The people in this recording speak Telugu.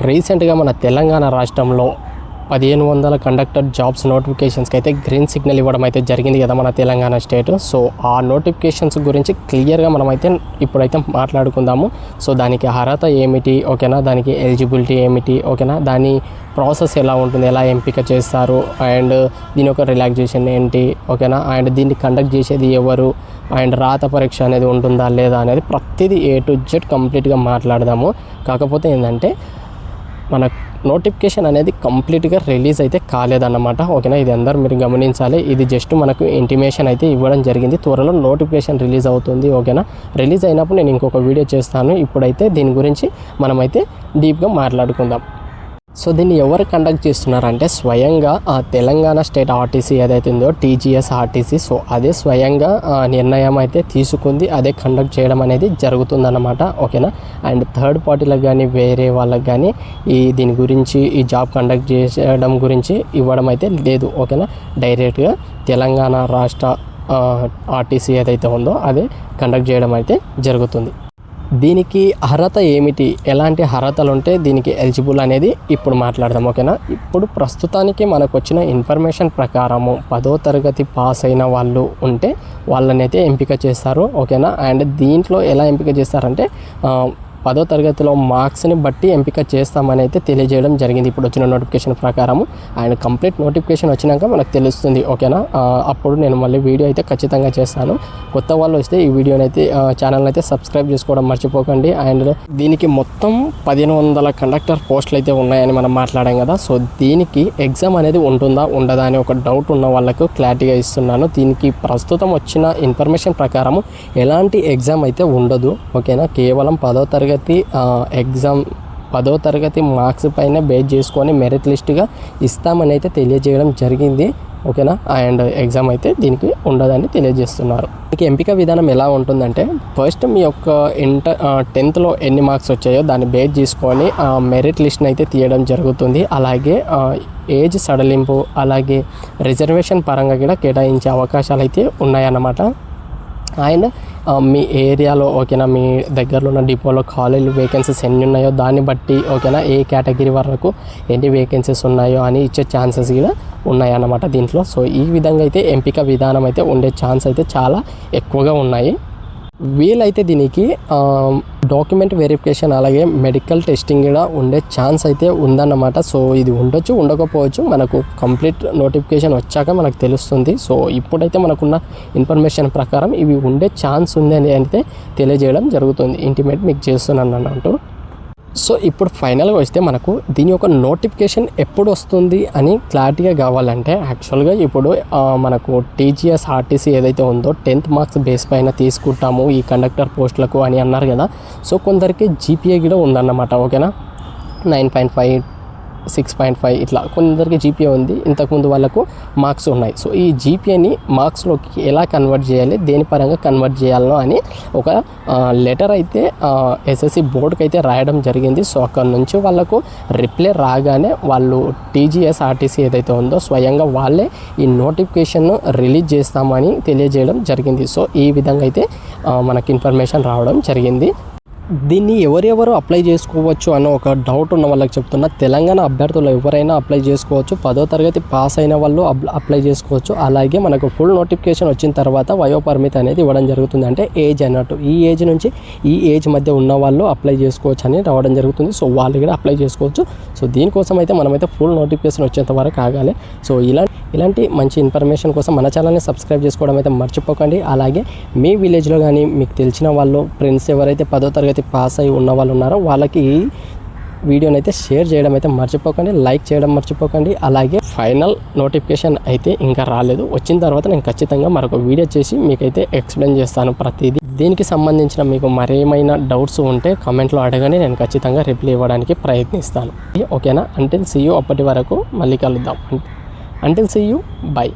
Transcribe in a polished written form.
రీసెంట్గా మన తెలంగాణ రాష్ట్రంలో 1500 కండక్టర్ జాబ్స్ నోటిఫికేషన్స్కి అయితే గ్రీన్ సిగ్నల్ ఇవ్వడం అయితే జరిగింది కదా మన తెలంగాణ స్టేట్. సో ఆ నోటిఫికేషన్స్ గురించి క్లియర్గా మనమైతే ఇప్పుడైతే మాట్లాడుకుందాము. సో దానికి అర్హత ఏమిటి, ఓకేనా, దానికి ఎలిజిబిలిటీ ఏమిటి, ఓకేనా, దాని ప్రాసెస్ ఎలా ఉంటుంది, ఎలా ఎంపిక చేస్తారు, అండ్ దీని యొక్క రిలాక్సేషన్ ఏంటి, ఓకేనా, అండ్ దీన్ని కండక్ట్ చేసేది ఎవరు, అండ్ రాత పరీక్ష అనేది ఉంటుందా లేదా అనేది ప్రతిదీ A to Z కంప్లీట్గా మాట్లాడదాము. కాకపోతే ఏంటంటే మన నోటిఫికేషన్ అనేది కంప్లీట్గా రిలీజ్ అయితే కాలేదన్నమాట, ఓకేనా. ఇది అందరూ మీరు గమనించాలి. ఇది జస్ట్ మనకు ఇంటిమేషన్ అయితే ఇవ్వడం జరిగింది. త్వరలో నోటిఫికేషన్ రిలీజ్ అవుతుంది, ఓకేనా. రిలీజ్ అయినప్పుడు నేను ఇంకొక వీడియో చేస్తాను. ఇప్పుడైతే దీని గురించి మనమైతే డీప్గా మాట్లాడుకుందాం. సో దీన్ని ఎవరు కండక్ట్ చేస్తున్నారంటే స్వయంగా తెలంగాణ స్టేట్ ఆర్టీసీ ఏదైతే ఉందో TGS ఆర్టీసీ, సో అదే స్వయంగా నిర్ణయం అయితే తీసుకుంది, అదే కండక్ట్ చేయడం అనేది జరుగుతుందన్నమాట, ఓకేనా. అండ్ థర్డ్ పార్టీలకు కానీ వేరే వాళ్ళకి కానీ దీని గురించి ఈ జాబ్ కండక్ట్ చేయడం గురించి ఇవ్వడం అయితే లేదు, ఓకేనా. డైరెక్ట్గా తెలంగాణ రాష్ట్ర ఆర్టీసీ ఏదైతే ఉందో అదే కండక్ట్ చేయడం అయితే జరుగుతుంది. దీనికి అర్హత ఏమిటి, ఎలాంటి అర్హతలు ఉంటే దీనికి ఎలిజిబుల్ అనేది ఇప్పుడు మాట్లాడదాం, ఓకేనా. ఇప్పుడు ప్రస్తుతానికి మనకు వచ్చిన ఇన్ఫర్మేషన్ ప్రకారము 10వ తరగతి పాస్ అయిన వాళ్ళు ఉంటే వాళ్ళని అయితే ఎంపిక చేస్తారు, ఓకేనా. అండ్ దీంట్లో ఎలా ఎంపిక చేస్తారంటే 10వ తరగతిలో మార్క్స్ని బట్టి ఎంపిక చేస్తామని అయితే తెలియజేయడం జరిగింది ఇప్పుడు వచ్చిన నోటిఫికేషన్ ప్రకారము. అండ్ కంప్లీట్ నోటిఫికేషన్ వచ్చినాక మనకు తెలుస్తుంది, ఓకేనా. అప్పుడు నేను మళ్ళీ వీడియో అయితే ఖచ్చితంగా చేస్తాను. కొత్త వాళ్ళు వస్తే ఈ వీడియోని అయితే ఛానల్ని అయితే సబ్స్క్రైబ్ చేసుకోవడం మర్చిపోకండి. అండ్ దీనికి మొత్తం 1500 కండక్టర్ పోస్టులు అయితే ఉన్నాయని మనం మాట్లాడాం కదా. సో దీనికి ఎగ్జామ్ అనేది ఉంటుందా ఉండదా అని ఒక డౌట్ ఉన్న వాళ్ళకు క్లారిటీగా ఇస్తున్నాను. దీనికి ప్రస్తుతం వచ్చిన ఇన్ఫర్మేషన్ ప్రకారము ఎలాంటి ఎగ్జామ్ అయితే ఉండదు, ఓకేనా. కేవలం 10వ తరగతి ఎగ్జామ్ 10వ తరగతి మార్క్స్ పైన బేస్ చేసుకొని మెరిట్ లిస్ట్గా ఇస్తామని అయితే తెలియజేయడం జరిగింది, ఓకేనా. అండ్ ఎగ్జామ్ అయితే దీనికి ఉండదని తెలియజేస్తున్నారు. దీనికి ఎంపిక విధానం ఎలా ఉంటుందంటే ఫస్ట్ మీ యొక్క 10th ఎన్ని మార్క్స్ వచ్చాయో దాన్ని బేస్ చేసుకొని మెరిట్ లిస్ట్ని అయితే తీయడం జరుగుతుంది. అలాగే ఏజ్ సడలింపు, అలాగే రిజర్వేషన్ పరంగా కూడా కేటాయించే అవకాశాలు అయితే ఉన్నాయన్నమాట. అండ్ మీ ఏరియాలో, ఓకేనా, మీ దగ్గరలో ఉన్న డిపోలో కాలేజీలు వేకెన్సీస్ ఎన్ని ఉన్నాయో దాన్ని బట్టి, ఓకేనా, ఏ కేటగిరీ వరకు ఎన్ని వేకెన్సీస్ ఉన్నాయో అని ఇచ్చే ఛాన్సెస్ కూడా ఉన్నాయన్నమాట దీంట్లో. సో ఈ విధంగా అయితే ఎంపిక విధానం అయితే ఉండే ఛాన్స్ అయితే చాలా ఎక్కువగా ఉన్నాయి. వీలైతే దీనికి డాక్యుమెంట్ వెరిఫికేషన్ అలాగే మెడికల్ టెస్టింగ్ కూడా ఉండే ఛాన్స్ అయితే ఉందన్నమాట. సో ఇది ఉండొచ్చు, ఉండకపోవచ్చు, మనకు కంప్లీట్ నోటిఫికేషన్ వచ్చాక మనకు తెలుస్తుంది. సో ఇప్పుడైతే మనకున్న ఇన్ఫర్మేషన్ ప్రకారం ఇవి ఉండే ఛాన్స్ ఉంది అని అయితే తెలియజేయడం జరుగుతుంది, ఇంటిమేట్ మీకు చేస్తున్నాను అన్నట్టు. సో ఇప్పుడు ఫైనల్గా వస్తే మనకు దీని యొక్క నోటిఫికేషన్ ఎప్పుడు వస్తుంది అని క్లారిటీగా కావాలంటే యాక్చువల్గా ఇప్పుడు మనకు TGS ఆర్టీసీ ఏదైతే ఉందో 10th మార్క్స్ బేస్ పైన తీసుకుంటాము ఈ కండక్టర్ పోస్టులకు అని అన్నారు కదా. సో కొందరికి GPA కూడా ఉందన్నమాట, ఓకేనా. 9.5 6.5 ఇట్లా కొందరికి GPA ఉంది. ఇంతకుముందు వాళ్ళకు మార్క్స్ ఉన్నాయి. సో ఈ GPAని మార్క్స్లోకి ఎలా కన్వర్ట్ చేయాలి, దేని పరంగా కన్వర్ట్ చేయాలనో అని ఒక లెటర్ అయితే SSC బోర్డుకి అయితే రాయడం జరిగింది. సో అక్కడ నుంచి వాళ్ళకు రిప్లై రాగానే వాళ్ళు TGS ఆర్టీసీ ఏదైతే ఉందో స్వయంగా వాళ్ళే ఈ నోటిఫికేషన్ రిలీజ్ చేస్తామని తెలియజేయడం జరిగింది. సో ఈ విధంగా అయితే మనకి ఇన్ఫర్మేషన్ రావడం జరిగింది. దీన్ని ఎవరెవరు అప్లై చేసుకోవచ్చు అన్న ఒక డౌట్ ఉన్న వాళ్ళకి చెప్తున్నా. తెలంగాణ అభ్యర్థులు ఎవరైనా అప్లై చేసుకోవచ్చు. 10వ తరగతి పాస్ అయిన వాళ్ళు అప్లై చేసుకోవచ్చు. అలాగే మనకు ఫుల్ నోటిఫికేషన్ వచ్చిన తర్వాత వయో పరిమితి అనేది ఇవ్వడం జరుగుతుంది, అంటే ఏజ్ అన్నట్టు. ఈ ఏజ్ నుంచి ఈ ఏజ్ మధ్య ఉన్న వాళ్ళు అప్లై చేసుకోవచ్చు అని రావడం జరుగుతుంది. సో వాళ్ళు కూడా అప్లై చేసుకోవచ్చు. సో దీనికోసం అయితే మనమైతే ఫుల్ నోటిఫికేషన్ వచ్చేంత వరకు ఆగాలి. సో ఇలాంటి మంచి ఇన్ఫర్మేషన్ కోసం మన ఛానల్ని సబ్స్క్రైబ్ చేసుకోవడం అయితే మర్చిపోకండి. అలాగే మీ విలేజ్లో కానీ మీకు తెలిసిన వాళ్ళు ఫ్రెండ్స్ ఎవరైతే 10వ తరగతి పాస్ అయి ఉన్న వాళ్ళు ఉన్నారో వాళ్ళకి ఈ వీడియోని అయితే షేర్ చేయడం అయితే మర్చిపోకండి, లైక్ చేయడం మర్చిపోకండి. అలాగే ఫైనల్ నోటిఫికేషన్ అయితే ఇంకా రాలేదు, వచ్చిన తర్వాత నేను ఖచ్చితంగా మరొక వీడియో చేసి మీకైతే ఎక్స్ప్లెయిన్ చేస్తాను ప్రతిదీ. దీనికి సంబంధించిన మీకు మరేమైనా డౌట్స్ ఉంటే కామెంట్లో అడగని, నేను ఖచ్చితంగా రిప్లై ఇవ్వడానికి ప్రయత్నిస్తాను, ఓకేనా. అంటిల్ సీ యూ, అప్పటి వరకు మళ్ళీ కలుద్దాం. Until see you, by.